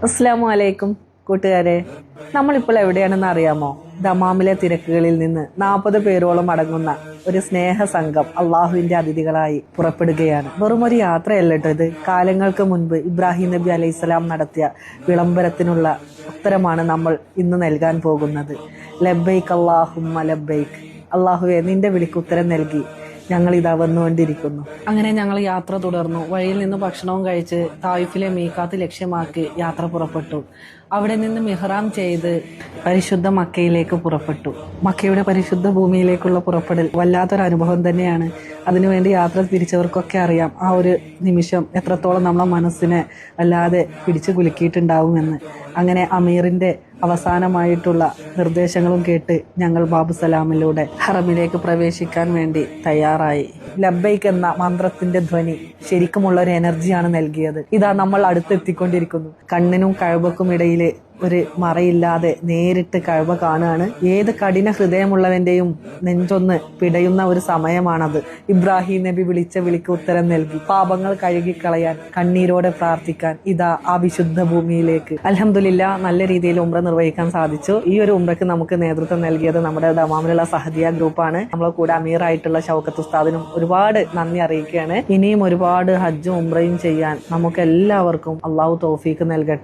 അസ്സലാമു അലൈക്കും കൂട്ടുകാരെ, നമ്മളിപ്പോൾ എവിടെയാണെന്ന് അറിയാമോ? ദമാമിലെ തിരക്കുകളിൽ നിന്ന് 40 പേരോളം അടങ്ങുന്ന ഒരു സ്നേഹ സംഘം അള്ളാഹുവിന്റെ അതിഥികളായി പുറപ്പെടുകയാണ്. വെറും ഒരു യാത്രയല്ല കേട്ടോ ഇത്. കാലങ്ങൾക്ക് മുൻപ് ഇബ്രാഹിം നബി അലൈഹിസ്സലാം നടത്തിയ വിളംബരത്തിനുള്ള ഉത്തരമാണ് നമ്മൾ ഇന്ന് നൽകാൻ പോകുന്നത്. ലബ്ബൈക്ക് അല്ലാഹുമ്മ ലബ്ബൈക്ക്. അള്ളാഹുവെ, നിന്റെ വിളിക്ക് ഉത്തരം നൽകി ഞങ്ങൾ ഇതാ വന്നുകൊണ്ടിരിക്കുന്നു. അങ്ങനെ ഞങ്ങൾ യാത്ര തുടർന്നു. വഴിയിൽ നിന്ന് ഭക്ഷണവും കഴിച്ച് തായിഫിലെ മീക്കാത്ത് ലക്ഷ്യമാക്കി യാത്ര പുറപ്പെട്ടു. അവിടെ നിന്ന് മിഹ്റാം ചെയ്ത് പരിശുദ്ധ മക്കയിലേക്ക് പുറപ്പെട്ടു. മക്കയുടെ പരിശുദ്ധ ഭൂമിയിലേക്കുള്ള പുറപ്പെടൽ വല്ലാത്തൊരു അനുഭവം തന്നെയാണ്. അതിനുവേണ്ടി യാത്ര തിരിച്ചവർക്കൊക്കെ അറിയാം ആ ഒരു നിമിഷം എത്രത്തോളം നമ്മളെ മനസ്സിനെ വല്ലാതെ പിടിച്ചു കുലുക്കിയിട്ടുണ്ടാവുമെന്ന്. അങ്ങനെ അമീറിന്റെ അവസാനമായിട്ടുള്ള നിർദ്ദേശങ്ങളും കേട്ട് ഞങ്ങൾ ബാബു സലാമിലൂടെ ഹറമിലേക്ക് പ്രവേശിക്കാൻ വേണ്ടി തയ്യാറായി. ലബ്ബൈക്ക് എന്ന മന്ത്രത്തിന്റെ ധ്വനി ശരിക്കുമുള്ള ഒരു എനർജിയാണ് നൽകിയത്. ഇതാ നമ്മൾ അടുത്തെത്തിക്കൊണ്ടിരിക്കുന്നു. കണ്ണിനും കഴബക്കും ഇടയിലെ ഒരു മറയില്ലാതെ നേരിട്ട് കഴബ കാണുകയാണ്. ഏത് കഠിന ഹൃദയമുള്ളവന്റെയും നെഞ്ചൊന്ന് പിടയുന്ന ഒരു സമയമാണത്. ഇബ്രാഹിം നബി വിളിച്ച വിളിക്ക് ഉത്തരം നൽകി പാപങ്ങൾ കഴുകിക്കളയാൻ, കണ്ണീരോടെ പ്രാർത്ഥിക്കാൻ ഇതാ ആ വിശുദ്ധ ഭൂമിയിലേക്ക്. അൽഹംദുലില്ലാ, നല്ല രീതിയിൽ ഉംറ നിർവഹിക്കാൻ സാധിച്ചു. ഈ ഒരു ഉംറയ്ക്ക് നമുക്ക് നേതൃത്വം നൽകിയത് നമ്മുടെ ദമാമിലുള്ള സഹദിയ ഗ്രൂപ്പാണ്. നമ്മളെ കൂടെ അമീറായിട്ടുള്ള ഷൗക്കത്ത് ഉസ്താദിനും ഒരുപാട് നന്ദി അറിയിക്കുകയാണ്. ഇനിയും ഒരുപാട് ഹജ്ജും ഉംറയും ചെയ്യാൻ നമുക്ക് എല്ലാവർക്കും അള്ളാഹു തൗഫീക്ക് നൽകട്ടെ.